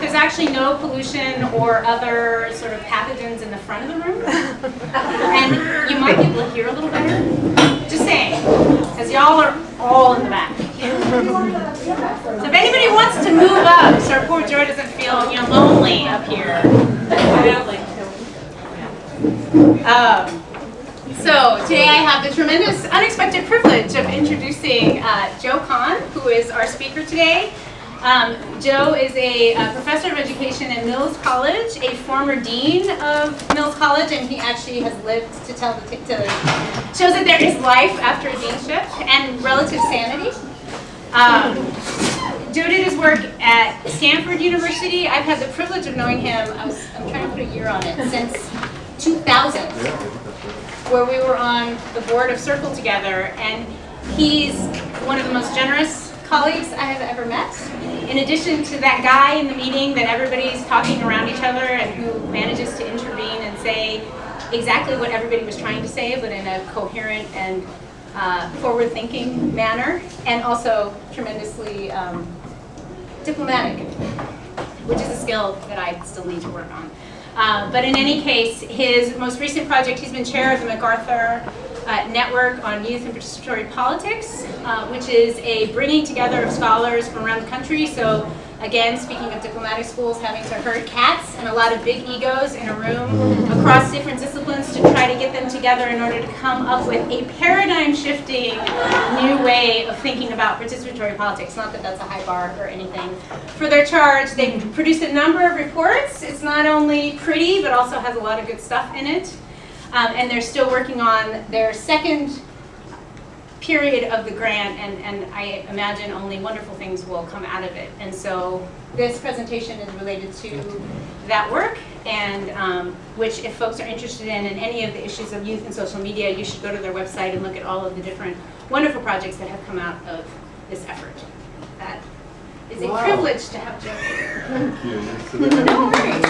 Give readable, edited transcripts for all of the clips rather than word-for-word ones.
there's actually no pollution or other sort of pathogens in the front of the room. And you might be able to hear a little better. Just saying, because y'all are all in the back. So if anybody wants to move up, so our poor Joy doesn't feel lonely up here. So today I have the tremendous, unexpected privilege of introducing Joe Kahne, who is our speaker today. Joe is a professor of education at Mills College, a former dean of Mills College, and he actually has lived to tell shows that there is life after a deanship and relative sanity. Joe did his work at Stanford University. I've had the privilege of knowing him, I'm trying to put a year on it, since 2000, where we were on the board of Circle together, and he's one of the most generous colleagues I have ever met. In addition to that guy in the meeting that everybody's talking around each other and who manages to intervene and say exactly what everybody was trying to say, but in a coherent and forward-thinking manner, and also tremendously diplomatic, which is a skill that I still need to work on. But in any case, his most recent project, he's been chair of the MacArthur Network on Youth and Participatory Politics, which is a bringing together of scholars from around the country. So again, speaking of diplomatic schools having to herd cats and a lot of big egos in a room across different disciplines to try to get them together in order to come up with a paradigm-shifting new way of thinking about participatory politics. Not that that's a high bar or anything. For their charge, they produced a number of reports. It's not only pretty, but also has a lot of good stuff in it. And they're still working on their second period of the grant, and I imagine only wonderful things will come out of it. And so this presentation is related to that work, and which, if folks are interested in any of the issues of youth and social media, you should go to their website and look at all of the different wonderful projects that have come out of this effort. That is a privilege to have Joe here. Thank you. No worries.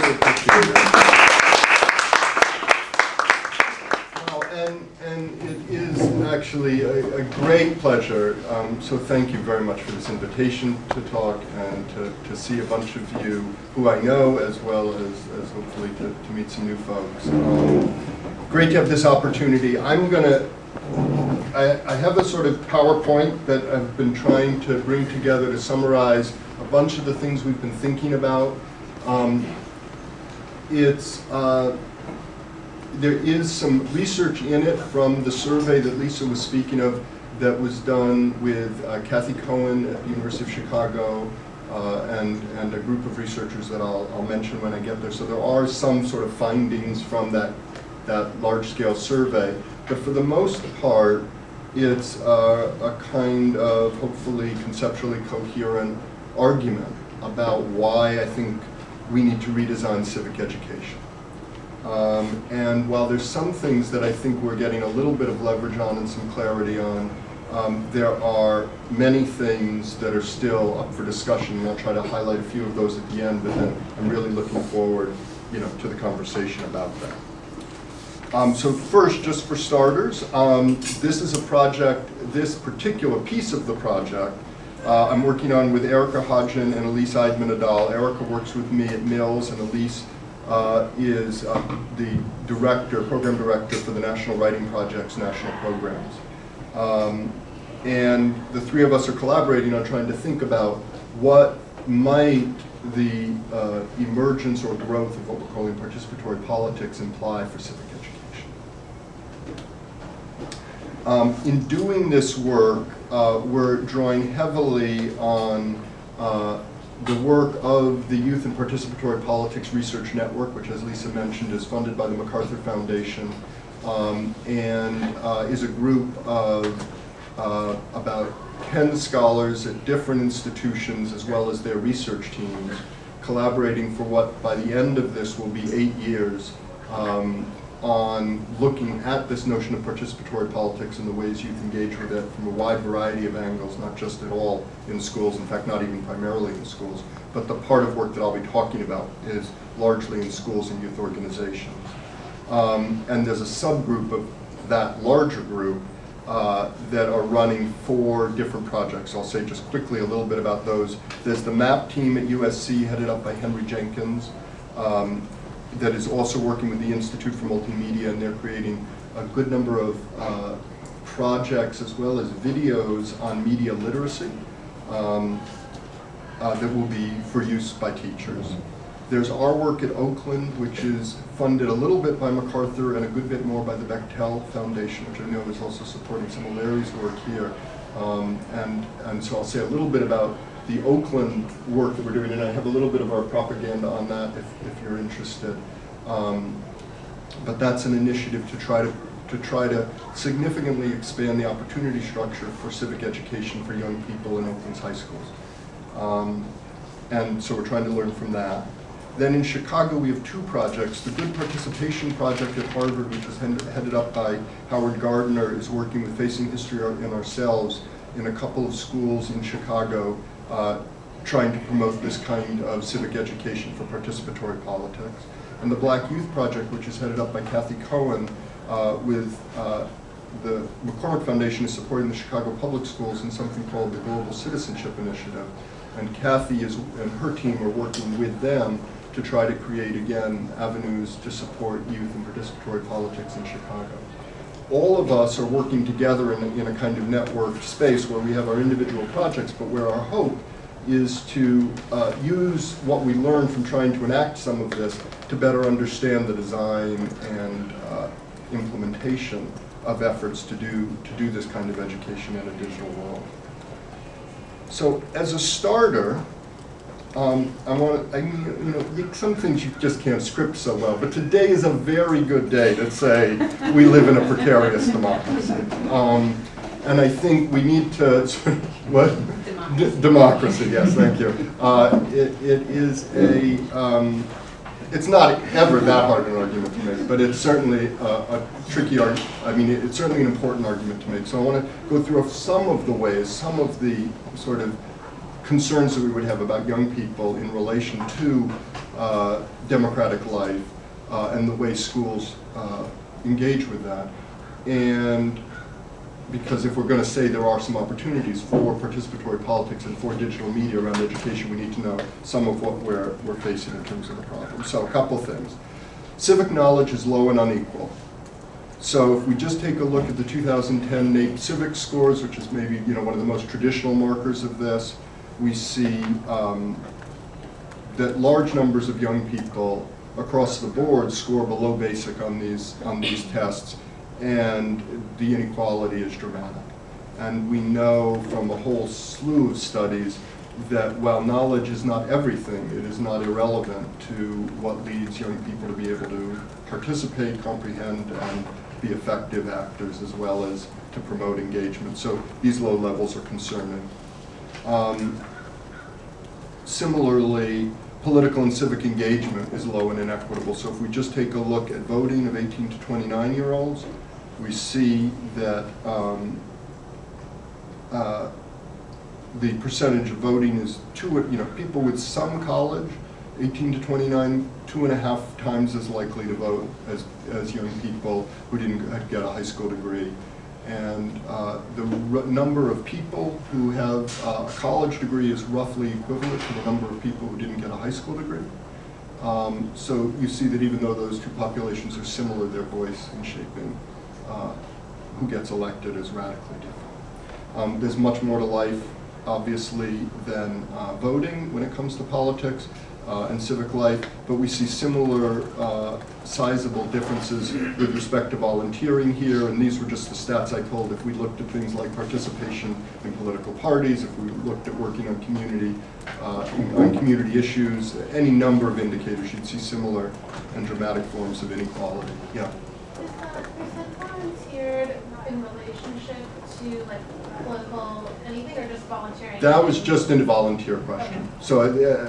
And it is actually a great pleasure, so thank you very much for this invitation to talk and to see a bunch of you who I know, as well as hopefully to meet some new folks. Great to have this opportunity. I have a sort of PowerPoint that I've been trying to bring together to summarize a bunch of the things we've been thinking about. There is some research in it from the survey that Lisa was speaking of that was done with Kathy Cohen at the University of Chicago and a group of researchers that I'll mention when I get there. So there are some sort of findings from that large-scale survey. But for the most part, it's a kind of hopefully conceptually coherent argument about why I think we need to redesign civic education. And while there's some things that I think we're getting a little bit of leverage on and some clarity on, there are many things that are still up for discussion, and I'll try to highlight a few of those at the end, but then I'm really looking forward, to the conversation about that. So first, just for starters, this is a project, this particular piece of the project, I'm working on with Erica Hodgin and Elise Eidman-Adal. Erica works with me at Mills, and Elise is the program director for the National Writing Project's national programs. And the three of us are collaborating on trying to think about what might the emergence or growth of what we're calling participatory politics imply for civic education. In doing this work, we're drawing heavily on the work of the Youth and Participatory Politics Research Network, which, as Lisa mentioned, is funded by the MacArthur Foundation, and is a group of about 10 scholars at different institutions, as well as their research teams, collaborating for what, by the end of this, will be 8 years on looking at this notion of participatory politics and the ways youth engage with it from a wide variety of angles, not just at all in schools, in fact not even primarily in schools, but the part of work that I'll be talking about is largely in schools and youth organizations. And there's a subgroup of that larger group that are running 4 different projects. I'll say just quickly a little bit about those. There's the MAP team at USC, headed up by Henry Jenkins, that is also working with the Institute for Multimedia, and they're creating a good number of projects as well as videos on media literacy that will be for use by teachers. There's our work at Oakland, which is funded a little bit by MacArthur and a good bit more by the Bechtel Foundation, which I know is also supporting some of Larry's work here. And so I'll say a little bit about the Oakland work that we're doing, and I have a little bit of our propaganda on that if you're interested. But that's an initiative to try to significantly expand the opportunity structure for civic education for young people in Oakland's high schools. And so we're trying to learn from that. Then in Chicago, we have 2 projects. The Good Participation Project at Harvard, which is headed up by Howard Gardner, is working with Facing History and ourselves in a couple of schools in Chicago, trying to promote this kind of civic education for participatory politics. And the Black Youth Project, which is headed up by Kathy Cohen, with the McCormick Foundation, is supporting the Chicago Public Schools in something called the Global Citizenship Initiative. And Kathy and her team are working with them to try to create, again, avenues to support youth and participatory politics in Chicago. All of us are working together in a kind of networked space where we have our individual projects, but where our hope is to use what we learn from trying to enact some of this to better understand the design and implementation of efforts to do this kind of education in a digital world. So as a starter, some things you just can't script so well, but today is a very good day to say we live in a precarious democracy. And I think we need to, what? Democracy, yes, thank you. It is it's not ever that hard an argument to make, but it's certainly a tricky argument. I mean, it's certainly an important argument to make. So I want to go through some of the ways, some of the sort of concerns that we would have about young people in relation to democratic life and the way schools engage with that. And because if we're going to say there are some opportunities for participatory politics and for digital media around education, we need to know some of what we're facing in terms of the problem. So a couple things. Civic knowledge is low and unequal. So if we just take a look at the 2010 NAEP civic scores, which is maybe one of the most traditional markers of this, we see that large numbers of young people across the board score below basic on these tests, and the inequality is dramatic. And we know from a whole slew of studies that while knowledge is not everything, it is not irrelevant to what leads young people to be able to participate, comprehend, and be effective actors, as well as to promote engagement. So these low levels are concerning. Similarly, political and civic engagement is low and inequitable. So if we just take a look at voting of 18 to 29-year-olds, we see that the percentage of voting is people with some college, 18 to 29, 2.5 times as likely to vote as young people who didn't get a high school degree. And the number of people who have a college degree is roughly equivalent to the number of people who didn't get a high school degree. So you see that even though those two populations are similar, their voice in shaping who gets elected is radically different. There's much more to life, obviously, than voting when it comes to politics and civic life, but we see similar sizable differences with respect to volunteering here, and these were just the stats I pulled. If we looked at things like participation in political parties, if we looked at working on community issues, any number of indicators, you'd see similar and dramatic forms of inequality. Yeah. Is volunteered in relationship to political anything, or just volunteering? That was just a volunteer question. Okay. So,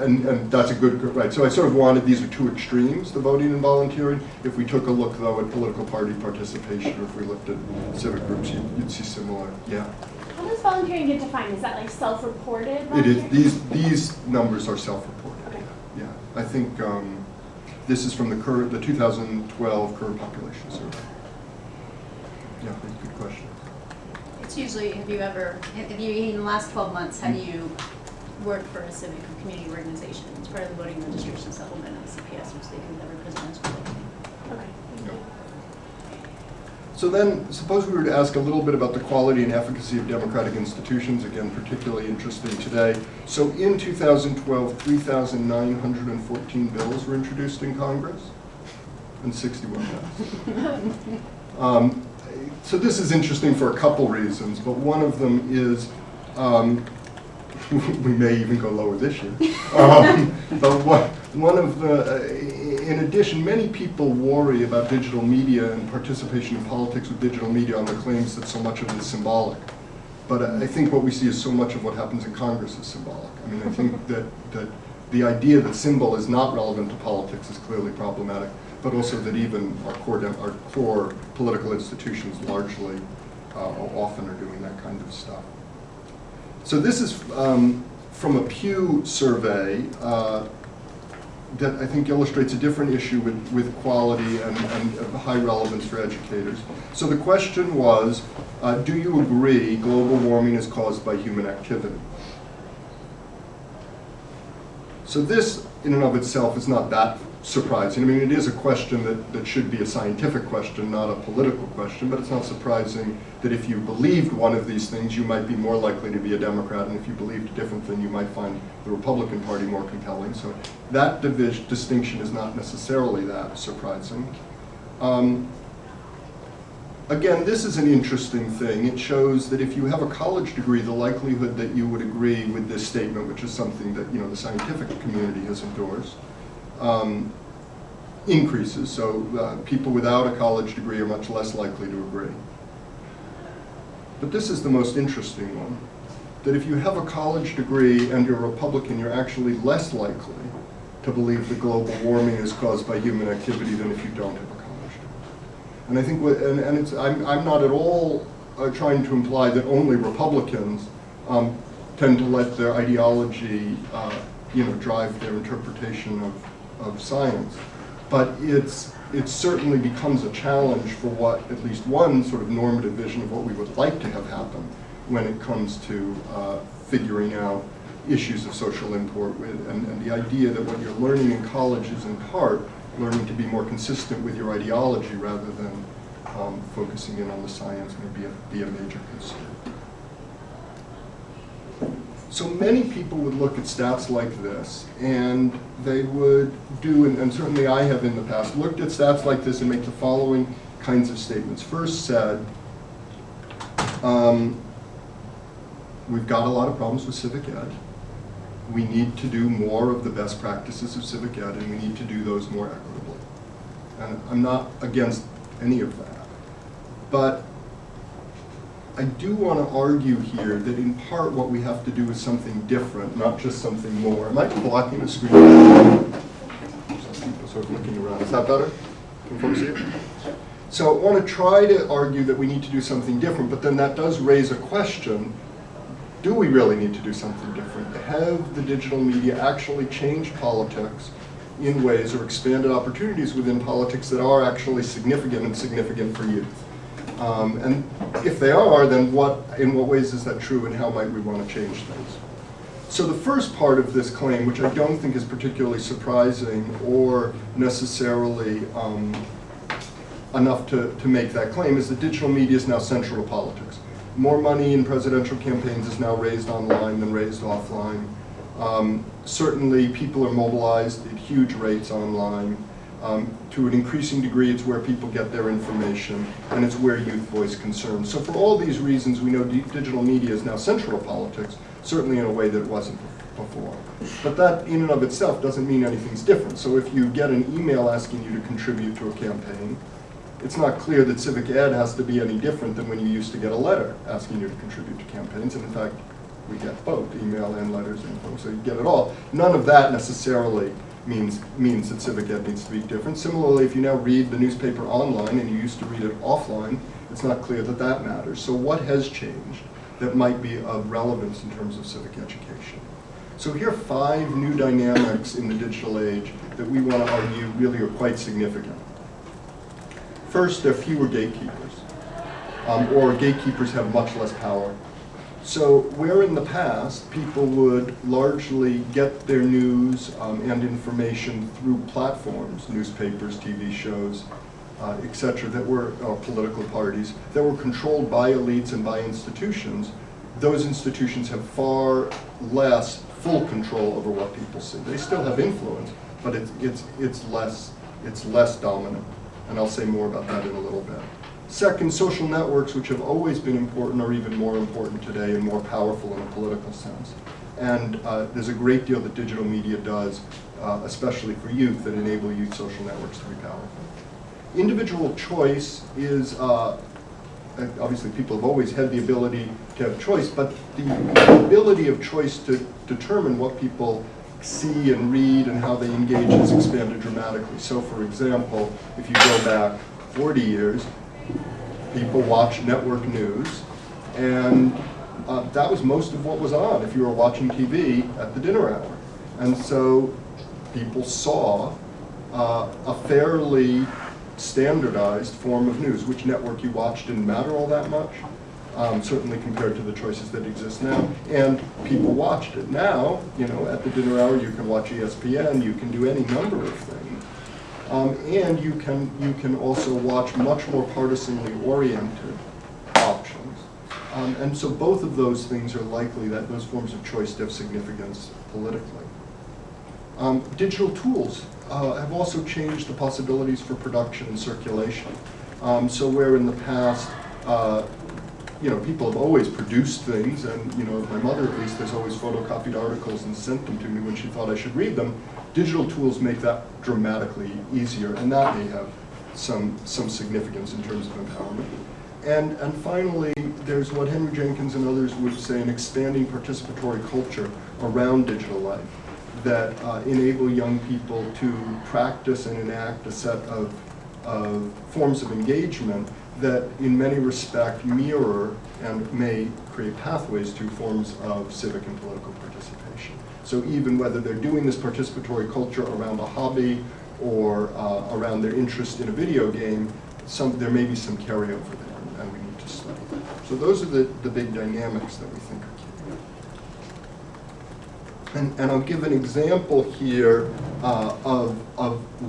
and that's a good, right. So I sort of wanted, these are two extremes, the voting and volunteering. If we took a look, though, at political party participation, or if we looked at civic groups, you'd see similar, yeah. How does volunteering get defined? Is that like self-reported? It is, these numbers are self-reported, okay. Yeah. I think this is from the 2012 current population survey. Yeah, good question. It's usually, have you in the last 12 months, have you worked for a civic or community organization? It's part of the voting registration supplement of CPS, which they can never present as well. Okay. So then, suppose we were to ask a little bit about the quality and efficacy of democratic institutions, again, particularly interesting today. So in 2012, 3,914 bills were introduced in Congress, and 61 passed. So this is interesting for a couple reasons, but one of them is, we may even go lower this year. But one of the, in addition, many people worry about digital media and participation in politics with digital media on the claims that so much of it is symbolic. But I think what we see is so much of what happens in Congress is symbolic. I mean, I think that the idea that symbol is not relevant to politics is clearly problematic, but also that even our core political institutions largely often are doing that kind of stuff. So this is from a Pew survey that I think illustrates a different issue with quality and high relevance for educators. So the question was, do you agree global warming is caused by human activity? So this, in and of itself, is not that surprising. I mean, it is a question that should be a scientific question, not a political question, but it's not surprising that if you believed one of these things, you might be more likely to be a Democrat, and if you believed a different thing, you might find the Republican Party more compelling. So that distinction is not necessarily that surprising. Again, this is an interesting thing. It shows that if you have a college degree, the likelihood that you would agree with this statement, which is something that the scientific community has endorsed, increases. So people without a college degree are much less likely to agree. But this is the most interesting one, that if you have a college degree and you're a Republican, you're actually less likely to believe that global warming is caused by human activity than if you don't have a college degree. And I think, I'm not at all trying to imply that only Republicans tend to let their ideology drive their interpretation of science. But it certainly becomes a challenge for what at least one sort of normative vision of what we would like to have happen when it comes to figuring out issues of social import and the idea that what you're learning in college is in part learning to be more consistent with your ideology rather than focusing in on the science may be a major concern. So many people would look at stats like this, and they would do, and certainly I have in the past, looked at stats like this and make the following kinds of statements. First said, we've got a lot of problems with civic ed. We need to do more of the best practices of civic ed, and we need to do those more equitably. And I'm not against any of that. But I do want to argue here that in part what we have to do is something different, not just something more. Am I blocking the screen? Some people sort of looking around. Is that better? Can folks see it? So I want to try to argue that we need to do something different, but then that does raise a question. Do we really need to do something different? Have the digital media actually changed politics in ways or expanded opportunities within politics that are actually significant and significant for youth? And if they are, then in what ways is that true, and how might we want to change things? So the first part of this claim, which I don't think is particularly surprising or necessarily enough to make that claim, is that digital media is now central to politics. More money in presidential campaigns is now raised online than raised offline. Certainly people are mobilized at huge rates online. To an increasing degree, it's where people get their information, and it's where youth voice concerns. So for all these reasons, we know digital media is now central to politics, certainly in a way that it wasn't before. But that in and of itself doesn't mean anything's different. So if you get an email asking you to contribute to a campaign, it's not clear that civic ed has to be any different than when you used to get a letter asking you to contribute to campaigns. And in fact, we get both, email and letters and phone, so you get it all. None of that necessarily means that civic ed needs to be different. Similarly, if you now read the newspaper online and you used to read it offline, it's not clear that that matters. So what has changed that might be of relevance in terms of civic education? So here are 5 new dynamics in the digital age that we want to argue really are quite significant. First, there are fewer gatekeepers. or gatekeepers have much less power. So where in the past people would largely get their news and information through platforms, newspapers, TV shows, etc., that were political parties that were controlled by elites and by institutions, those institutions have far less full control over what people see. They still have influence, but it's less dominant. And I'll say more about that in a little bit. Second, social networks, which have always been important, are even more important today and more powerful in a political sense. And there's a great deal that digital media does, especially for youth, that enable youth social networks to be powerful. Individual choice is, obviously people have always had the ability to have choice, but the ability of choice to determine what people see and read and how they engage has expanded dramatically. So for example, if you go back 40 years, people watched network news, and that was most of what was on if you were watching TV at the dinner hour. And so people saw a fairly standardized form of news. Which network you watched didn't matter all that much, certainly compared to the choices that exist now, and people watched it. Now, you know, at the dinner hour you can watch ESPN, you can do any number of things. And you can also watch much more partisanly oriented options. And so both of those things are likely, that those forms of choice to have significance politically. Digital tools have also changed the possibilities for production and circulation. So where in the past, you know, people have always produced things, and you know, my mother at least has always photocopied articles and sent them to me when she thought I should read them. Digital tools make that dramatically easier, and that may have some significance in terms of empowerment. And finally, there's what Henry Jenkins and others would say an expanding participatory culture around digital life that enable young people to practice and enact a set of forms of engagement that in many respects mirror and may create pathways to forms of civic and political participation. So even whether they're doing this participatory culture around a hobby or around their interest in a video game, there may be some carryover there, and we need to study that. So those are the big dynamics that we think are key. And I'll give an example here of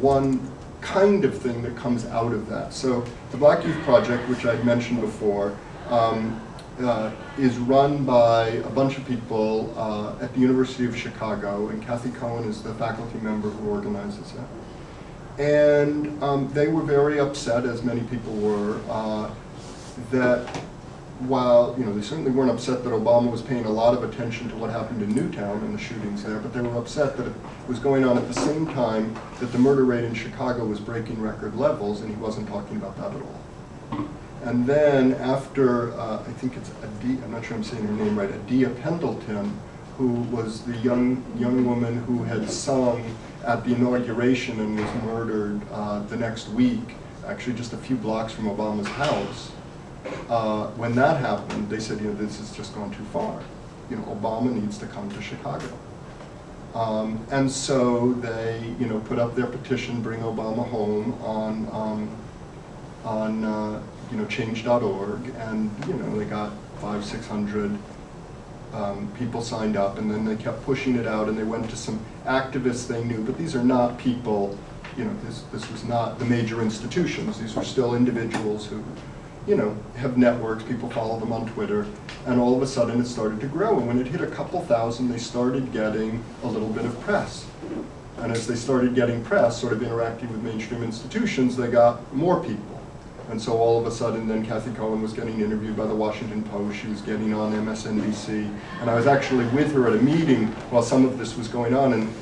one kind of thing that comes out of that. So the Black Youth Project, which I mentioned before, is run by a bunch of people at the University of Chicago, and Kathy Cohen is the faculty member who organizes it. And they were very upset, as many people were, that while, you know, they certainly weren't upset that Obama was paying a lot of attention to what happened in Newtown and the shootings there, but they were upset that it was going on at the same time that the murder rate in Chicago was breaking record levels, and he wasn't talking about that at all. And then after, I think it's I'm not sure I'm saying her name right, Adia Pendleton, who was the young woman who had sung at the inauguration and was murdered the next week, actually just a few blocks from Obama's house. When that happened, they said, you know, this has just gone too far. You know, Obama needs to come to Chicago. And so they, you know, put up their petition, Bring Obama Home, on you know, change.org, and you know, they got 500-600 people signed up, and then they kept pushing it out, and they went to some activists they knew, but these are not people, you know, this was not the major institutions. These were still individuals who, you know, have networks, people follow them on Twitter, and all of a sudden it started to grow. And when it hit a couple thousand, they started getting a little bit of press. And as they started getting press, sort of interacting with mainstream institutions, they got more people. And so all of a sudden, then Kathy Cohen was getting interviewed by the Washington Post, she was getting on MSNBC, and I was actually with her at a meeting while some of this was going on, and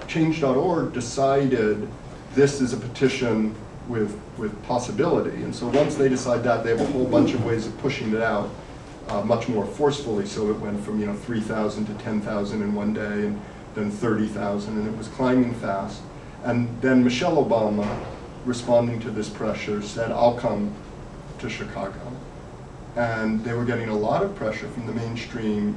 Change.org decided this is a petition with possibility. And so once they decide that, they have a whole bunch of ways of pushing it out much more forcefully. So it went from, you know, 3,000 to 10,000 in one day, and then 30,000, and it was climbing fast. And then Michelle Obama, responding to this pressure, said, I'll come to Chicago. And they were getting a lot of pressure from the mainstream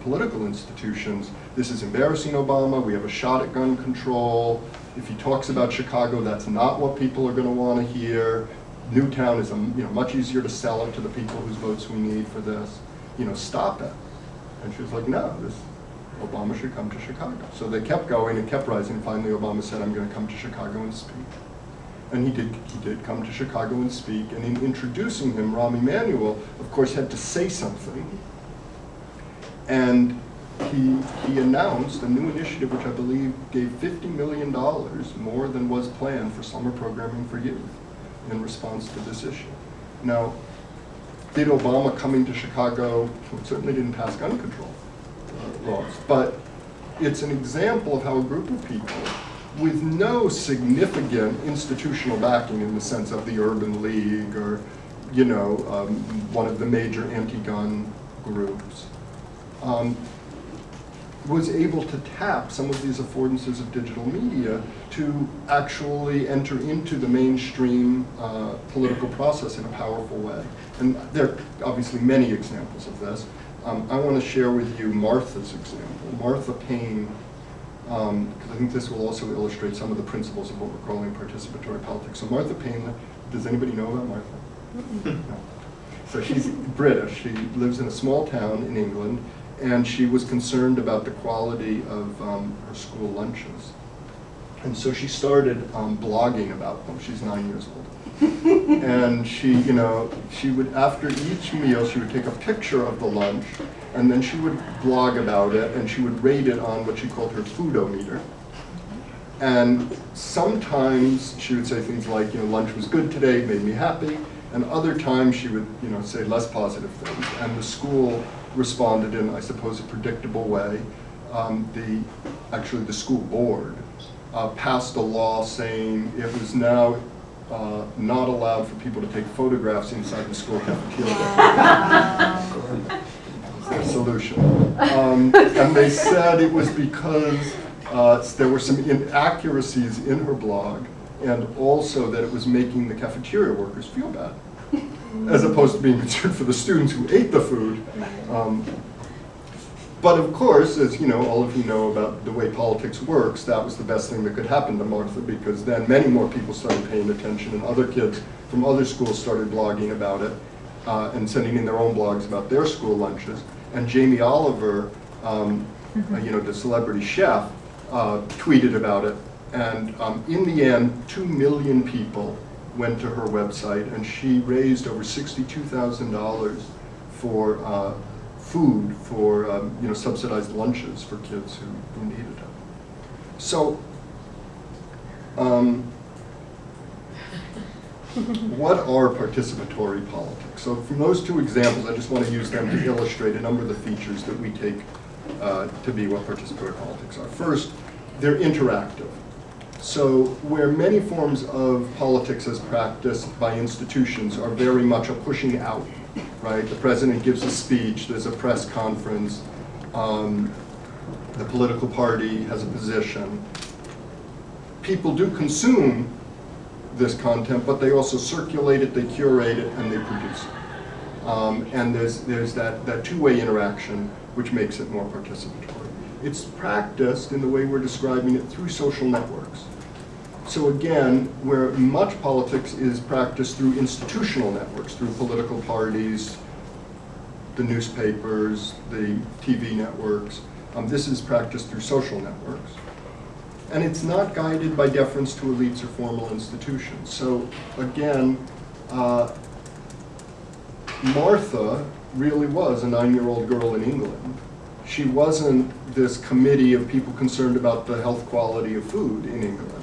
political institutions. This is embarrassing, Obama. We have a shot at gun control. If he talks about Chicago, that's not what people are going to want to hear. Newtown is much easier to sell it to the people whose votes we need for this. Stop it. And she was like, no, Obama should come to Chicago. So they kept going and kept rising. Finally, Obama said, I'm going to come to Chicago and speak. And he did come to Chicago and speak. And in introducing him, Rahm Emanuel, of course, had to say something. And he announced a new initiative, which I believe gave $50 million more than was planned for summer programming for youth in response to this issue. Now, did Obama coming to Chicago, well, certainly didn't pass gun control laws, but it's an example of how a group of people with no significant institutional backing in the sense of the Urban League or, one of the major anti-gun groups, was able to tap some of these affordances of digital media to actually enter into the mainstream political process in a powerful way. And there are obviously many examples of this. I want to share with you Martha's example. Martha Payne, because I think this will also illustrate some of the principles of what we're calling participatory politics. So Martha Payne, does anybody know about Martha? No. So she's British. She lives in a small town in England, and she was concerned about the quality of her school lunches. And so she started blogging about them. She's 9 years old. And she would, after each meal, she would take a picture of the lunch, and then she would blog about it, and she would rate it on what she called her foodometer. And sometimes she would say things like, lunch was good today, made me happy, and other times she would, say less positive things. And the school responded in, I suppose, a predictable way. Actually, the school board passed a law saying it was now not allowed for people to take photographs inside the school cafeteria. That was their solution. And they said it was because there were some inaccuracies in her blog, and also that it was making the cafeteria workers feel bad, as opposed to being concerned for the students who ate the food. But of course, as all of you know about the way politics works, that was the best thing that could happen to Martha, because then many more people started paying attention, and other kids from other schools started blogging about it and sending in their own blogs about their school lunches. And Jamie Oliver, the celebrity chef, tweeted about it. And in the end, 2 million people went to her website, and she raised over $62,000 for food, for subsidized lunches for kids who needed it. So, what are participatory politics? So from those two examples, I just want to use them to illustrate a number of the features that we take to be what participatory politics are. First, they're interactive. So where many forms of politics as practiced by institutions are very much a pushing out, right? The president gives a speech, there's a press conference, the political party has a position. People do consume this content, but they also circulate it, they curate it, and they produce it. And there's that two-way interaction, which makes it more participatory. It's practiced in the way we're describing it through social networks. So again, where much politics is practiced through institutional networks, through political parties, the newspapers, the TV networks, this is practiced through social networks. And it's not guided by deference to elites or formal institutions. So again, Martha really was a 9-year-old girl in England. She wasn't this committee of people concerned about the health quality of food in England.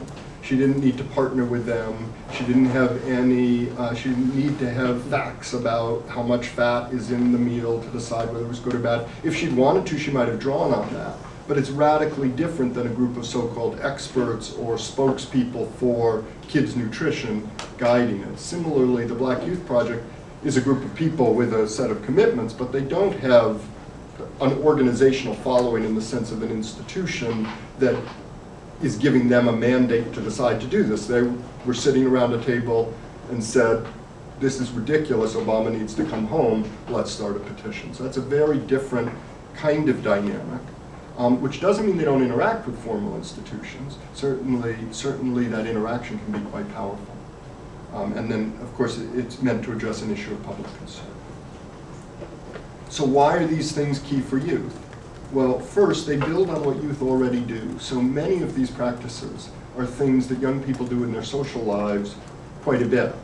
She didn't need to partner with them. She didn't have any, she didn't need to have facts about how much fat is in the meal to decide whether it was good or bad. If she'd wanted to, she might have drawn on that. But it's radically different than a group of so-called experts or spokespeople for kids' nutrition guiding it. Similarly, the Black Youth Project is a group of people with a set of commitments, but they don't have an organizational following in the sense of an institution that is giving them a mandate to decide to do this. They were sitting around a table and said, this is ridiculous, Obama needs to come home, let's start a petition. So that's a very different kind of dynamic, which doesn't mean they don't interact with formal institutions. Certainly that interaction can be quite powerful. And then, of course, it's meant to address an issue of public concern. So why are these things key for youth? Well, first, they build on what youth already do. So many of these practices are things that young people do in their social lives quite a bit.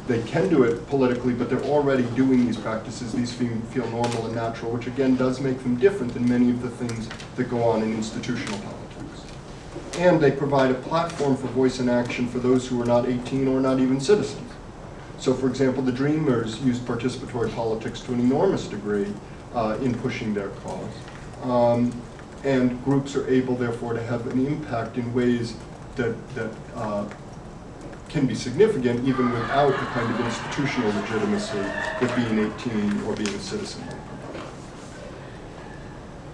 They can do it politically, but they're already doing these practices. These feel normal and natural, which again does make them different than many of the things that go on in institutional politics. And they provide a platform for voice and action for those who are not 18 or not even citizens. So for example, the Dreamers used participatory politics to an enormous degree in pushing their cause. And groups are able, therefore, to have an impact in ways that can be significant even without the kind of institutional legitimacy that being 18 or being a citizen would provide.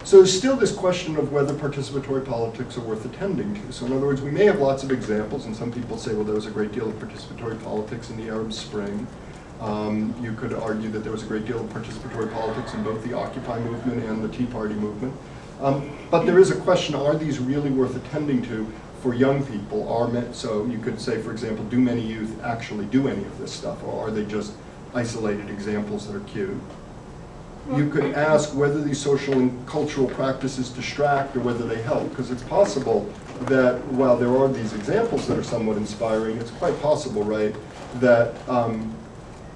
So there's still this question of whether participatory politics are worth attending to. So in other words, we may have lots of examples, and some people say, well, there was a great deal of participatory politics in the Arab Spring. You could argue that there was a great deal of participatory politics in both the Occupy movement and the Tea Party movement. But there is a question, are these really worth attending to for young people? So you could say, for example, do many youth actually do any of this stuff, or are they just isolated examples that are cute? You could ask whether these social and cultural practices distract or whether they help, because it's possible that while there are these examples that are somewhat inspiring, it's quite possible, right, that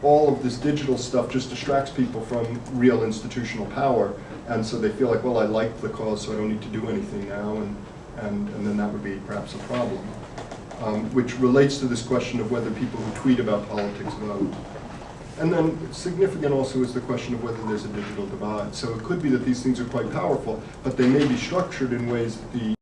all of this digital stuff just distracts people from real institutional power, and so they feel like, well, I like the cause, so I don't need to do anything now, and then that would be perhaps a problem, which relates to this question of whether people who tweet about politics vote. And then significant also is the question of whether there's a digital divide. So it could be that these things are quite powerful, but they may be structured in ways that the